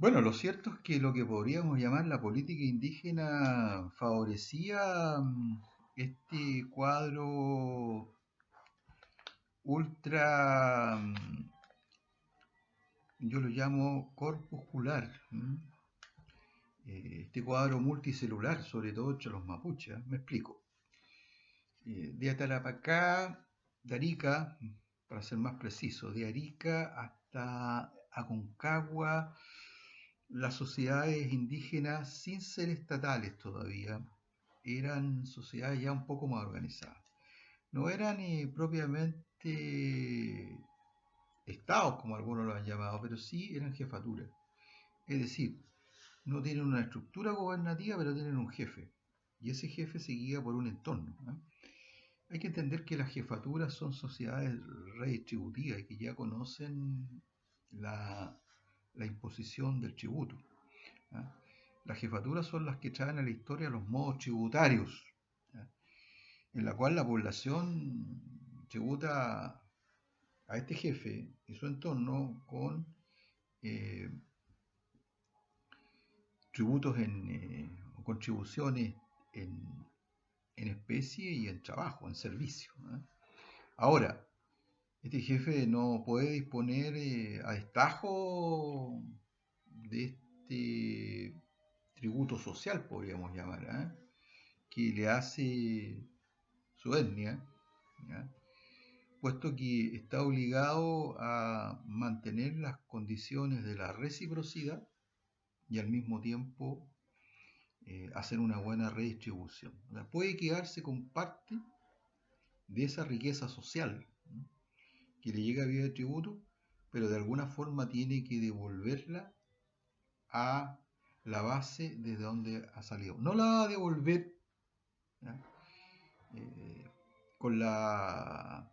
Bueno, lo cierto es que lo que podríamos llamar la política indígena favorecía este cuadro ultra, yo lo llamo corpuscular, este cuadro multicelular, sobre todo entre los mapuches. Me explico. De Atarapacá, de Arica, para ser más preciso, de Arica hasta Aconcagua, las sociedades indígenas, sin ser estatales todavía, eran sociedades ya un poco más organizadas. No eran propiamente estados, como algunos lo han llamado, pero sí eran jefaturas. Es decir, no tienen una estructura gobernativa, pero tienen un jefe. Y ese jefe se guía por un entorno, ¿no? Hay que entender que las jefaturas son sociedades redistributivas y que ya conocen la, la imposición del tributo, ¿ah? Las jefaturas son las que traen a la historia los modos tributarios, ¿ah? En la cual la población tributa a este jefe y su entorno con eh, tributos o contribuciones en, en especie y en trabajo, en servicio, ¿ah? Ahora, este jefe no puede disponer a destajo de este tributo social, podríamos llamar, ¿eh? Que le hace su etnia, ¿ya? Puesto que está obligado a mantener las condiciones de la reciprocidad y al mismo tiempo hacer una buena redistribución. O sea, puede quedarse con parte de esa riqueza social, ¿no?, que le llega vía de tributo, pero de alguna forma tiene que devolverla a la base desde donde ha salido. No la va a devolver, ¿ya?, eh, con la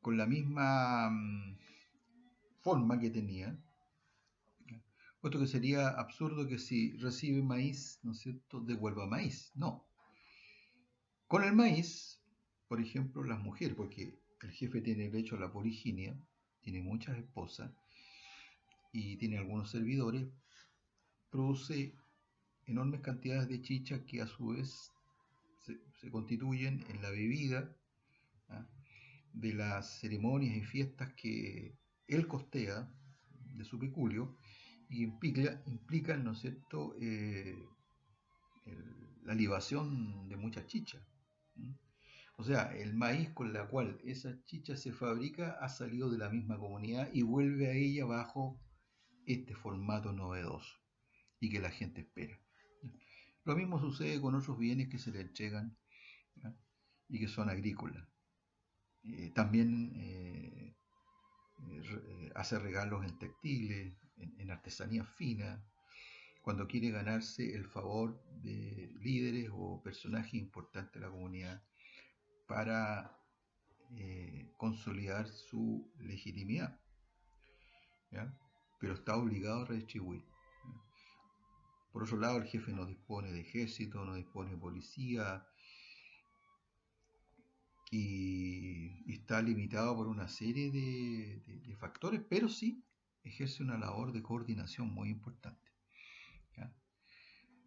con la misma forma que tenía, ¿ya?, puesto que sería absurdo que si recibe maíz, ¿no es cierto?, devuelva maíz. No. Con el maíz, por ejemplo, las mujeres, porque el jefe tiene derecho a la poliginia, tiene muchas esposas y tiene algunos servidores, produce enormes cantidades de chicha que a su vez se constituyen en la bebida, ¿ah?, de las ceremonias y fiestas que él costea de su peculio y implican, ¿no es cierto?, la libación de mucha chicha. O sea, el maíz con la cual esa chicha se fabrica ha salido de la misma comunidad y vuelve a ella bajo este formato novedoso y que la gente espera. Lo mismo sucede con otros bienes que se le entregan, ¿ya?, y que son agrícolas. También hace regalos en textiles, en artesanías finas, cuando quiere ganarse el favor de líderes o personajes importantes de la comunidad para consolidar su legitimidad, ¿ya? Pero está obligado a redistribuir, ¿ya? Por otro lado, el jefe no dispone de ejército, no dispone de policía y está limitado por una serie de factores, pero sí ejerce una labor de coordinación muy importante, ¿ya?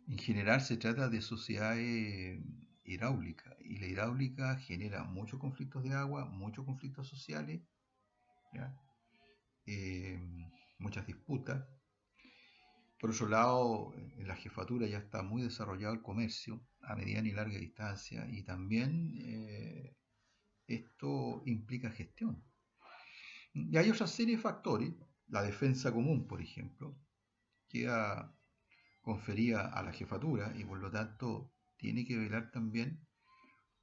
En general se trata de sociedades hidráulicas y la hidráulica genera muchos conflictos de agua, muchos conflictos sociales, ¿ya? Eh, Muchas disputas. Por otro lado, en la jefatura ya está muy desarrollado el comercio a mediana y larga distancia y también esto implica gestión. Y hay otra serie de factores, la defensa común, por ejemplo, queda conferida a la jefatura y por lo tanto tiene que velar también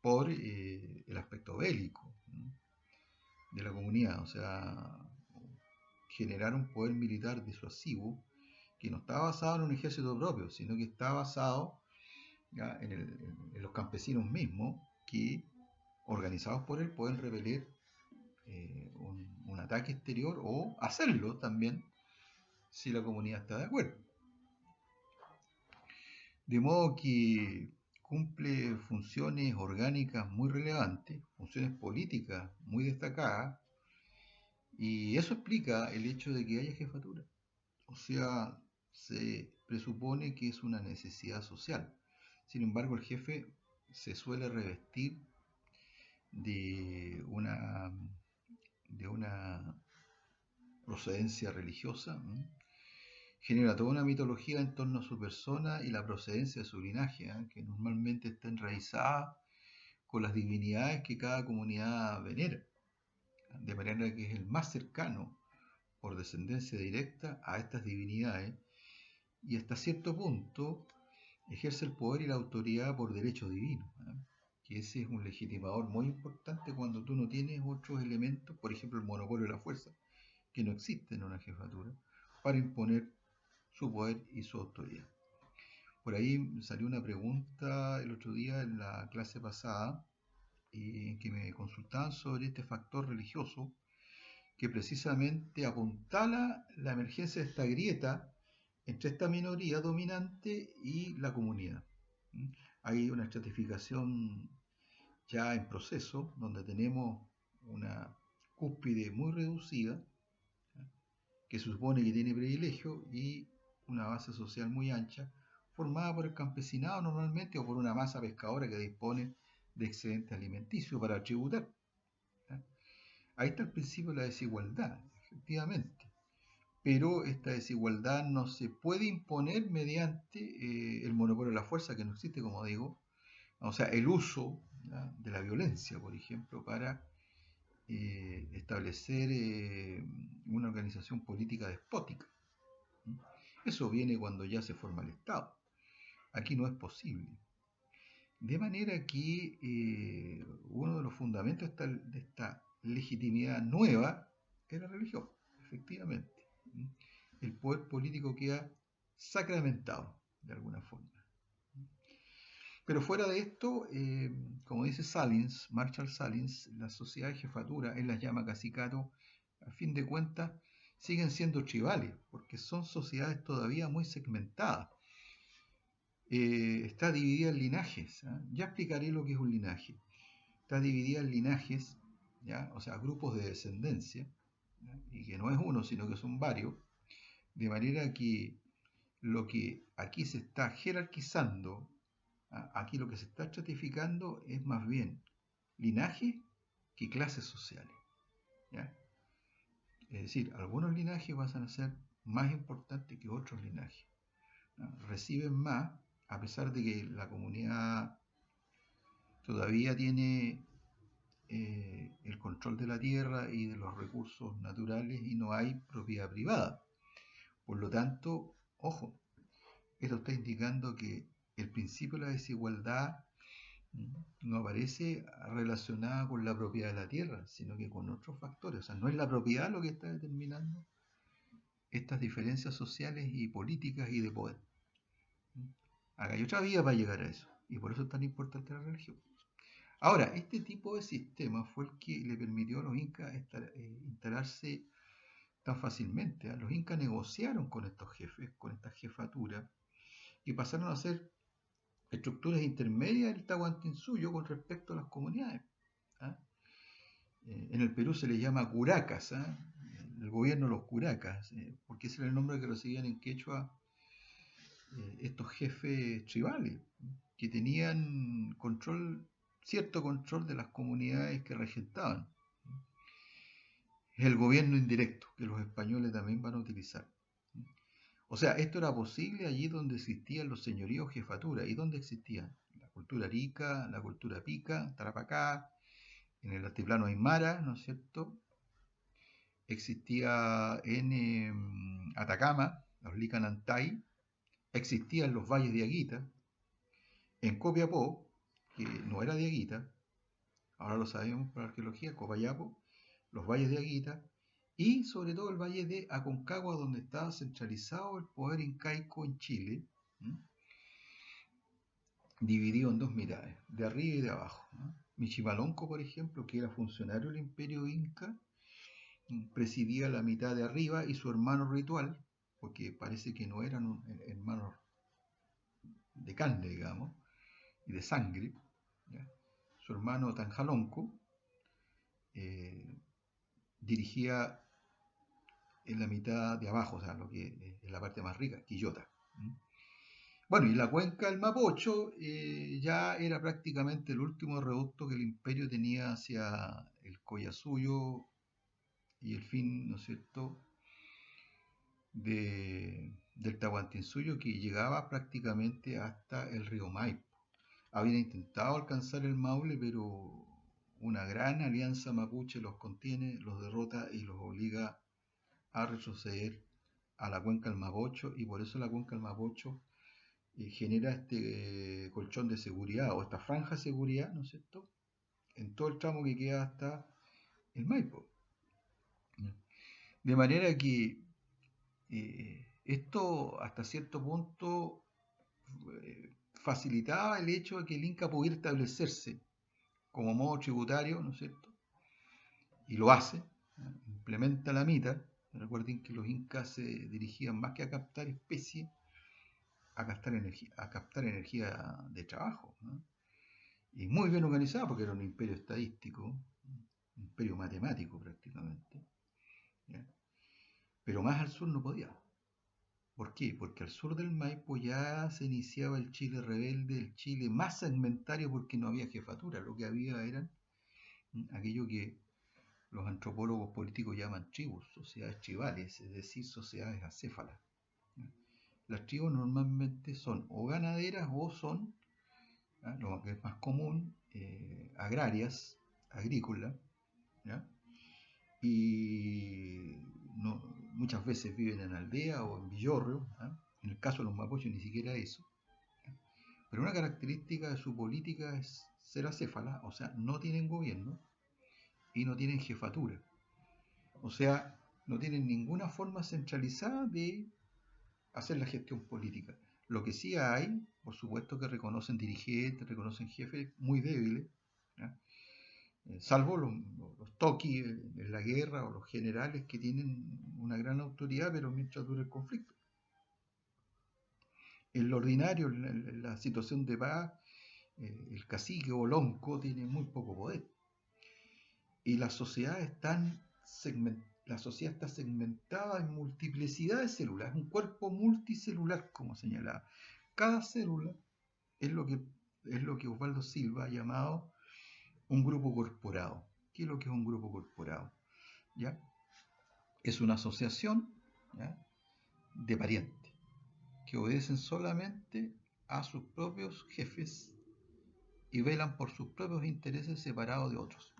por el aspecto bélico, ¿no?, de la comunidad, o sea, generar un poder militar disuasivo que no está basado en un ejército propio, sino que está basado, ¿ya?, en los campesinos mismos que, organizados por él, pueden repeler un ataque exterior o hacerlo también si la comunidad está de acuerdo. De modo que cumple funciones orgánicas muy relevantes, funciones políticas muy destacadas, y eso explica el hecho de que haya jefatura. O sea, se presupone que es una necesidad social. Sin embargo, el jefe se suele revestir de una procedencia religiosa, ¿no? Genera toda una mitología en torno a su persona y la procedencia de su linaje, ¿eh? Que normalmente está enraizada con las divinidades que cada comunidad venera, de manera que es el más cercano por descendencia directa a estas divinidades y hasta cierto punto ejerce el poder y la autoridad por derecho divino, ¿eh? Que ese es un legitimador muy importante cuando tú no tienes otros elementos, por ejemplo el monopolio de la fuerza, que no existe en una jefatura, para imponer su poder y su autoridad. Por ahí salió una pregunta el otro día en la clase pasada, en que me consultaban sobre este factor religioso que precisamente apuntala la emergencia de esta grieta entre esta minoría dominante y la comunidad. Hay una estratificación ya en proceso, donde tenemos una cúspide muy reducida, que se supone que tiene privilegio, y una base social muy ancha, formada por el campesinado normalmente o por una masa pescadora que dispone de excedente alimenticio para tributar. Ahí está el principio de la desigualdad, efectivamente. Pero esta desigualdad no se puede imponer mediante el monopolio de la fuerza, que no existe, como digo, o sea, el uso, ¿ya?, de la violencia, por ejemplo, para establecer una organización política despótica. Eso viene cuando ya se forma el Estado. Aquí no es posible. De manera que uno de los fundamentos de esta legitimidad nueva es la religión, efectivamente. El poder político queda sacramentado, de alguna forma. Pero fuera de esto, como dice Salins, Marshall Salins, las sociedades de jefatura, él las llama cacicato, a fin de cuentas siguen siendo tribales, porque son sociedades todavía muy segmentadas. Está dividida en linajes, ¿eh? Ya explicaré lo que es un linaje. Está dividida en linajes, ¿ya?, o sea, grupos de descendencia, ¿ya?, y que no es uno, sino que son varios, de manera que lo que aquí se está jerarquizando, aquí lo que se está estratificando es más bien linaje que clases sociales, ¿ya? Es decir, algunos linajes van a ser más importantes que otros linajes, ¿no? Reciben más, a pesar de que la comunidad todavía tiene el control de la tierra y de los recursos naturales y no hay propiedad privada. Por lo tanto, ojo, esto está indicando que el principio de la desigualdad no aparece relacionada con la propiedad de la tierra, sino que con otros factores. O sea, no es la propiedad lo que está determinando estas diferencias sociales y políticas y de poder. Acá hay otra vía para llegar a eso, y por eso es tan importante la religión. Ahora, este tipo de sistema fue el que le permitió a los incas instalarse tan fácilmente. Los incas negociaron con estos jefes, con estas jefaturas, y pasaron a ser estructuras intermedias del Tahuantinsuyo con respecto a las comunidades. ¿Ah? En el Perú se les llama curacas, ¿ah?, el gobierno de los curacas, porque ese era el nombre que recibían en quechua estos jefes tribales, que tenían cierto control de las comunidades que regentaban. Es el gobierno indirecto, que los españoles también van a utilizar. O sea, esto era posible allí donde existían los señoríos jefaturas. ¿Y dónde existían? La cultura arica, la cultura pica, Tarapacá, en el altiplano aymara, ¿no es cierto? Existía en Atacama, los Licanantay, existían los valles de Aguita, en Copiapó, que no era de Aguita, ahora lo sabemos por la arqueología, Copayapo, los valles de Aguita, y sobre todo el valle de Aconcagua, donde estaba centralizado el poder incaico en Chile, dividido en dos mitades, de arriba y de abajo, ¿no? Michimalonco, por ejemplo, que era funcionario del imperio inca, presidía la mitad de arriba, y su hermano ritual, porque parece que no eran hermanos de carne, digamos, y de sangre, ¿ya?, su hermano Tanjalonco dirigía en la mitad de abajo, o sea, lo que es la parte más rica, Quillota. Bueno, y la cuenca del Mapocho ya era prácticamente el último reducto que el imperio tenía hacia el Collasuyo y el fin, ¿no es cierto?, del Tahuantinsuyo, que llegaba prácticamente hasta el río Maipo. Habían intentado alcanzar el Maule, pero una gran alianza mapuche los contiene, los derrota y los obliga a retroceder a la cuenca del Mapocho, y por eso la cuenca del Mapocho genera este colchón de seguridad o esta franja de seguridad, ¿no es cierto?, en todo el tramo que queda hasta el Maipo. De manera que esto hasta cierto punto facilitaba el hecho de que el Inca pudiera establecerse como modo tributario, ¿no es cierto? Y lo hace, implementa la mita. Recuerden que los incas se dirigían más que a captar especies, a captar energía de trabajo, ¿no? Y muy bien organizada porque era un imperio estadístico, un imperio matemático prácticamente, ¿ya? Pero más al sur no podía. ¿Por qué? Porque al sur del Maipo ya se iniciaba el Chile rebelde, el Chile más segmentario, porque no había jefatura, lo que había eran aquello que los antropólogos políticos llaman tribus, sociedades tribales, es decir, sociedades acéfalas. Las tribus normalmente son o ganaderas o son, lo que es más común, agrarias, agrícolas, ¿ya? Y no, muchas veces viven en aldea o en villorrio, ¿eh? En el caso de los mapuches ni siquiera eso. Pero una característica de su política es ser acéfala, o sea, no tienen gobierno y no tienen jefatura. O sea, no tienen ninguna forma centralizada de hacer la gestión política. Lo que sí hay, por supuesto, que reconocen dirigentes, reconocen jefes muy débiles, ¿ya? Salvo los toquis en la guerra o los generales que tienen una gran autoridad, pero mientras dura el conflicto. En lo ordinario, en la situación de paz, el cacique o lonco tiene muy poco poder. Y la sociedad está segmentada en multiplicidad de células, es un cuerpo multicelular, como señalaba. Cada célula es lo que Osvaldo Silva ha llamado un grupo corporado. ¿Qué es lo que es un grupo corporado? ¿Ya? Es una asociación, ¿ya?, de parientes que obedecen solamente a sus propios jefes y velan por sus propios intereses separados de otros.